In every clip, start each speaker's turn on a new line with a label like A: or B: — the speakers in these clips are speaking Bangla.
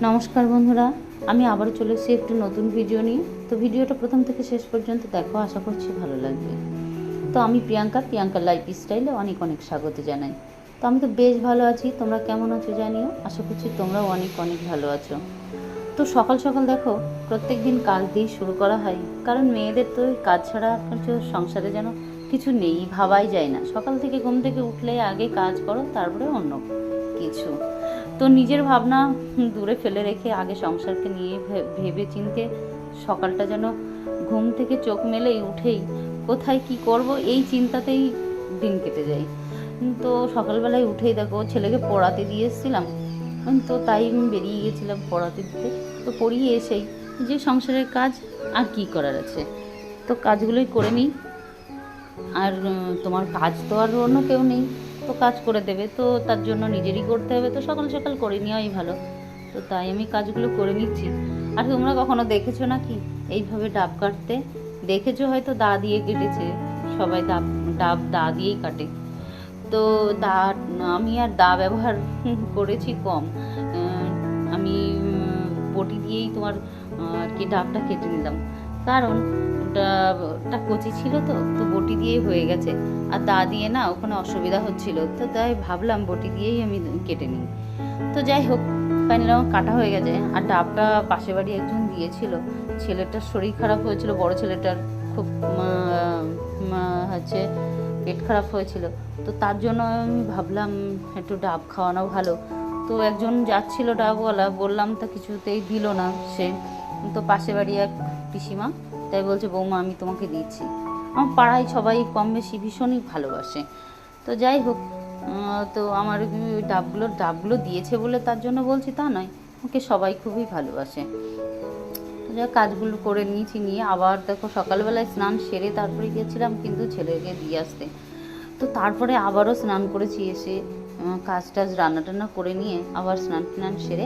A: নমস্কার বন্ধুরা, আমি আবারও চলে এসেছি একটু নতুন ভিডিও নিয়ে। তো ভিডিওটা প্রথম থেকে শেষ পর্যন্ত দেখো, আশা করছি ভালো লাগবে। তো আমি প্রিয়াঙ্কা লাইফ স্টাইলে অনেক অনেক স্বাগত জানাই। তো আমি তো বেশ ভালো আছি, তোমরা কেমন আছো জানিও। আশা করছি তোমরাও অনেক অনেক ভালো আছো। তো সকাল সকাল দেখো, প্রত্যেক দিন কাজ দিয়ে শুরু করা হয়, কারণ মেয়েদের তো কাজ ছাড়া কিছু সংসারে যেন কিছু নেই, ভাবাই যায় না। সকাল থেকে ঘুম থেকে উঠলে আগে কাজ করো, তারপরে অন্য কিছু। তো নিজের ভাবনা দূরে ফেলে রেখে আগে সংসারকে নিয়ে ভেবে চিনতে সকালটা যেন ঘুম থেকে চোখ মেলেই উঠেই কোথায় কি করব এই চিন্তাতেই দিন কেটে যায়। তো সকালবেলায় উঠেই দেখো, ছেলেকে পড়াতে দিয়ে এসেছিলাম, তো তাই আমি বেরিয়ে গিয়েছিলাম পড়াতে দিতে। তো পড়িয়ে এসেই যে সংসারের কাজ আর কি করার আছে, তো কাজগুলোই করে নিই। আর তোমার কাজ তো আর অন্য কেউ নেই, তো কাজ করে দেবে, তো তার জন্য নিজেরই করতে হবে। তো সকাল সকাল করে নেওয়াই ভালো। তো তাই আমি কাজগুলো করে নিচ্ছি। আর তোমরা কখনো দেখেছো নাকি এইভাবে ডাব কাটতে? দেখেছো হয়তো, দা দিয়ে কেটেছে সবাই, ডাব দা দিয়েই কাটে। তো দা, আমি আর দা ব্যবহার করেছি কম। আমি বটি দিয়েই তোমার আর কি ডাবটা কেটে নিলাম, কারণ ডাবটা কচি ছিল, তো তো বটি দিয়েই হয়ে গেছে। আর দা দিয়ে না ওখানে অসুবিধা হচ্ছিল, তো তাই ভাবলাম বটি দিয়েই আমি কেটে নিই। তো যাই হোক, ফাইনালি আমার কাটা হয়ে গেছে। আর ডাবটা পাশে বাড়ি একজন দিয়েছিল, ছেলেটার শরীর খারাপ হয়েছিল, বড় ছেলেটার খুব হচ্ছে পেট খারাপ হয়েছিল। তো তার জন্য আমি ভাবলাম একটু ডাব খাওয়ানো ভালো। তো একজন যাচ্ছিল ডাবওয়ালা, বললাম তা কিছুতেই দিল না সে। তো পাশে বাড়ি এক পিসিমা, তাই বলছে বৌমা আমি তোমাকে দিচ্ছি। আমার পাড়ায় সবাই কম বেশি ভীষণই ভালোবাসে। তো যাই হোক, তো আমার ডাবগুলো দিয়েছে বলে তার জন্য বলছি তা নয়, ওকে সবাই খুবই ভালোবাসে। তো যা কাজগুলো করে নিয়েছি, নিয়ে আবার দেখো সকালবেলায় স্নান সেরে তারপরে গিয়েছিলাম কিন্তু ছেলেকে দিয়ে আসতে। তো তারপরে আবারও স্নান করেছি, এসে কাজ টাজ রান্না টান্না করে নিয়ে আবার স্নান টান সেরে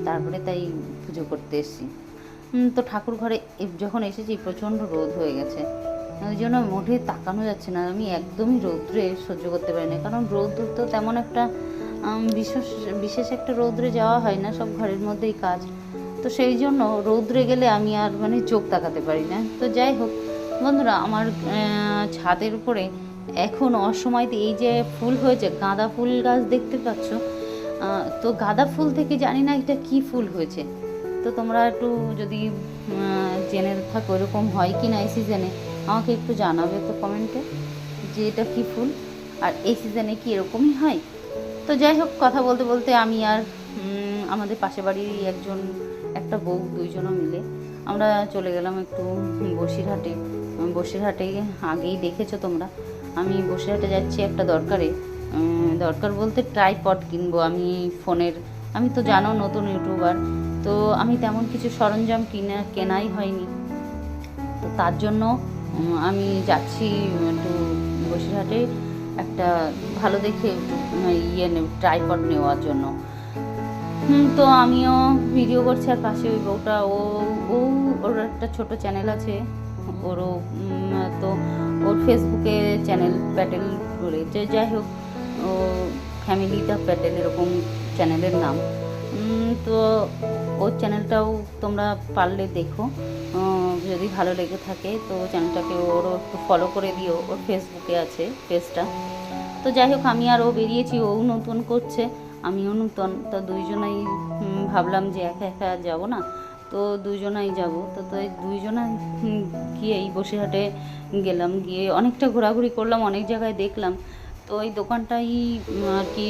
A: তারপরে তাই পুজো করতে এসেছি। তো ঠাকুর ঘরে যখন এসেছি প্রচণ্ড রোদ হয়ে গেছে, ওই জন্য মোটেই তাকানো যাচ্ছে না। আমি একদমই রৌদ্রে সহ্য করতে পারি না, কারণ রৌদ্র তো তেমন একটা বিশেষ বিশেষ একটা রৌদ্রে যাওয়া হয় না, সব ঘরের মধ্যেই কাজ। তো সেই জন্য রৌদ্রে গেলে আমি আর মানে চোখ তাকাতে পারি না। তো যাই হোক বন্ধুরা, আমার ছাদের উপরে এখন অসময়তে এই যে ফুল হয়েছে, গাঁদা ফুল গাছ দেখতে পাচ্ছ। তো গাঁদা ফুল থেকে জানি না এটা কি ফুল হয়েছে। তো তোমরা একটু যদি জেনে থাকো এরকম হয় কি না এই সিজনে, আমাকে একটু জানাবে তো কমেন্টে যে এটা কী ফুল, আর এই সিজনে কি এরকমই হয়। তো যাই হোক, কথা বলতে বলতে আমি আর আমাদের পাশে বাড়ির একটা বউ, দুইজনও মিলে আমরা চলে গেলাম একটু বসিরহাটে। বসিরহাটে আগেই দেখেছো তোমরা, আমি বসিরহাটে যাচ্ছি একটা দরকারে। দরকার বলতে ট্রাইপড কিনবো আমি ফোনের। আমি তো জানো নতুন ইউটিউবার, তো আমি তেমন কিছু সরঞ্জাম কেনাই হয়নি। তো তার জন্য আমি যাচ্ছি একটু বসিরহাটে একটা ভালো দেখে ট্রাইপড নেওয়ার জন্য। তো আমিও ভিডিও করছি, আর পাশে ওই বউটা, ওর একটা ছোট চ্যানেল আছে ওরও। তো ওর ফেসবুকে চ্যানেল প্যাটেল বলে, যাই হোক ও ফ্যামিলিটা প্যাটেল এরকম চ্যানেলের নাম। তো ওর চ্যানেলটাও তোমরা পারলে দেখো, যদি ভালো লেগে থাকে তো চ্যানেলটাকে ওরও একটু ফলো করে দিও, ওর ফেসবুকে আছে পেজটা। তো যাই হোক, আমি আর ও বেরিয়েছি, ও নতুন করছে, আমিও নতুন। তো দুইজনাই ভাবলাম যে একা একা যাবো না, তো দুইজনাই যাব। তো এই দুইজনাই গিয়ে এই বসিরহাটে গেলাম, গিয়ে অনেকটা ঘোরাঘুরি করলাম, অনেক জায়গায় দেখলাম। তো ওই দোকানটাই আর কি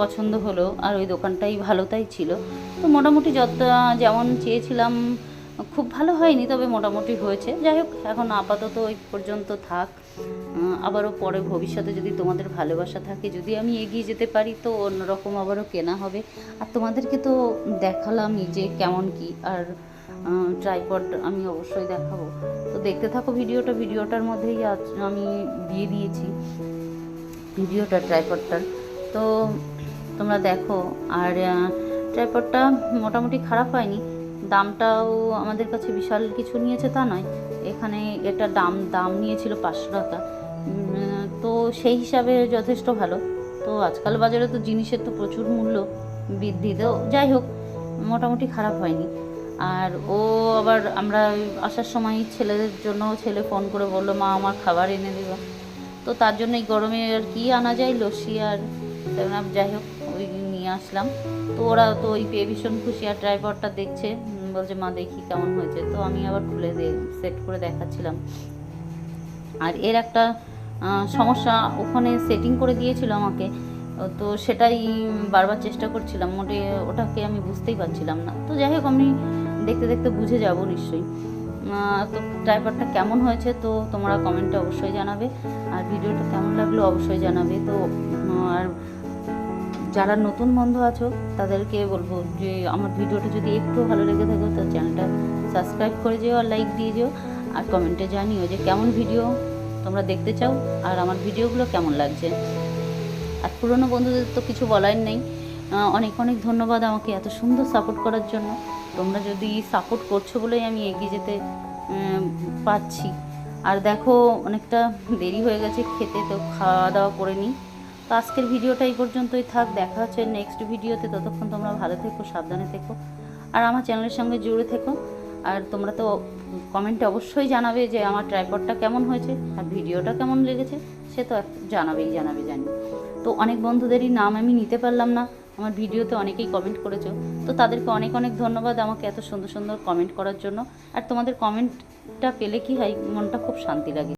A: পছন্দ হলো, আর ওই দোকানটাই ভালো তাই ছিল। তো মোটামুটি যেমন চেয়েছিলাম খুব ভালো হয়নি, তবে মোটামুটি হয়েছে। যাই হোক, এখন আপাতত ওই পর্যন্ত থাক। আবারও পরে ভবিষ্যতে যদি তোমাদের ভালোবাসা থাকে, যদি আমি এগিয়ে যেতে পারি, তো অন্যরকম আবারও কেনা হবে। আর তোমাদেরকে তো দেখালামই যে কেমন কি, আর ট্রাইপড আমি অবশ্যই দেখাবো। তো দেখতে থাকো ভিডিওটার মধ্যেই আজ আমি দিয়ে দিয়েছি ভিডিওটা ট্রাইপডটার। তো তোমরা দেখো। আর ট্রাইপডটা মোটামুটি খারাপ হয়নি, দামটাও আমাদের কাছে বিশাল কিছু নিয়েছে তা নয়। এখানে এটা দাম নিয়েছিল 500 টাকা। তো সেই হিসাবে যথেষ্ট ভালো। তো আজকাল বাজারে তো জিনিসের তো প্রচুর মূল্য বৃদ্ধি। তো যাই হোক, মোটামুটি খারাপ হয়নি। আর ও আবার আমরা আসার সময় ছেলেদের জন্য ছেলে ফোন করে বললো, মা আমার খাবার এনে দিল। তো তার জন্য এই গরমে আর কি আনা যায়, লস্যি আর সেভেন আপ, যাই হোক ওই নিয়ে আসলাম। তো ওরা তো ওই পেয়ে ভীষণ খুশি। আর ড্রাইভারটা দেখছে, বলছে মা দেখি কেমন হয়েছে। তো আমি আবার খুলে সেট করে দেখাচ্ছিলাম। আর এর একটা সমস্যা, ওখানে সেটিং করে দিয়েছিল আমাকে, তো সেটাই বারবার চেষ্টা করছিলাম, মোটে ওটাকে আমি বুঝতেই পারছিলাম না। তো যাই হোক আমি দেখতে দেখতে বুঝে যাব নিশ্চয়ই। তো ড্রাইভারটা কেমন হয়েছে তো তোমরা কমেন্টে অবশ্যই জানাবে, আর ভিডিওটা কেমন লাগলো অবশ্যই জানাবে। তো আর যারা নতুন বন্ধু আছো তাদেরকে বলবো যে আমার ভিডিওটা যদি একটু ভালো লেগে থাকে তো চ্যানেলটা সাবস্ক্রাইব করে যেও আর লাইক দিয়ে যেও, আর কমেন্টে জানিও যে কেমন ভিডিও তোমরা দেখতে চাও আর আমার ভিডিওগুলো কেমন লাগছে। আর পুরনো বন্ধুদের তো কিছু বলার নেই, অনেক অনেক ধন্যবাদ আমাকে এত সুন্দর সাপোর্ট করার জন্য। তোমরা যদি সাপোর্ট করছো বলেই আমি এগিয়ে যেতে পারছি। আর দেখো অনেকটা দেরি হয়ে গেছে খেতে, তো খাওয়া দাওয়া করে নিই। তো আজকের ভিডিওটা এই পর্যন্তই থাক, দেখা হচ্ছে নেক্সট ভিডিওতে। ততক্ষণ তোমরা ভালো থেকো, সাবধানে থেকো, আর আমার চ্যানেলের সঙ্গে জুড়ে থেকো। আর তোমরা তো কমেন্টে অবশ্যই জানাবে যে আমার ট্রাইপডটা কেমন হয়েছে আর ভিডিওটা কেমন লেগেছে, সে তো জানাবে জানি। তো অনেক বন্ধুদেরই নাম আমি নিতে পারলাম না, আমার ভিডিওতে অনেকেই কমেন্ট করেছো, তো তাদেরকে অনেক অনেক ধন্যবাদ আমাকে এত সুন্দর সুন্দর কমেন্ট করার জন্য। আর তোমাদের কমেন্টটা পেলে কি হয়, মনটা খুব শান্তি লাগে।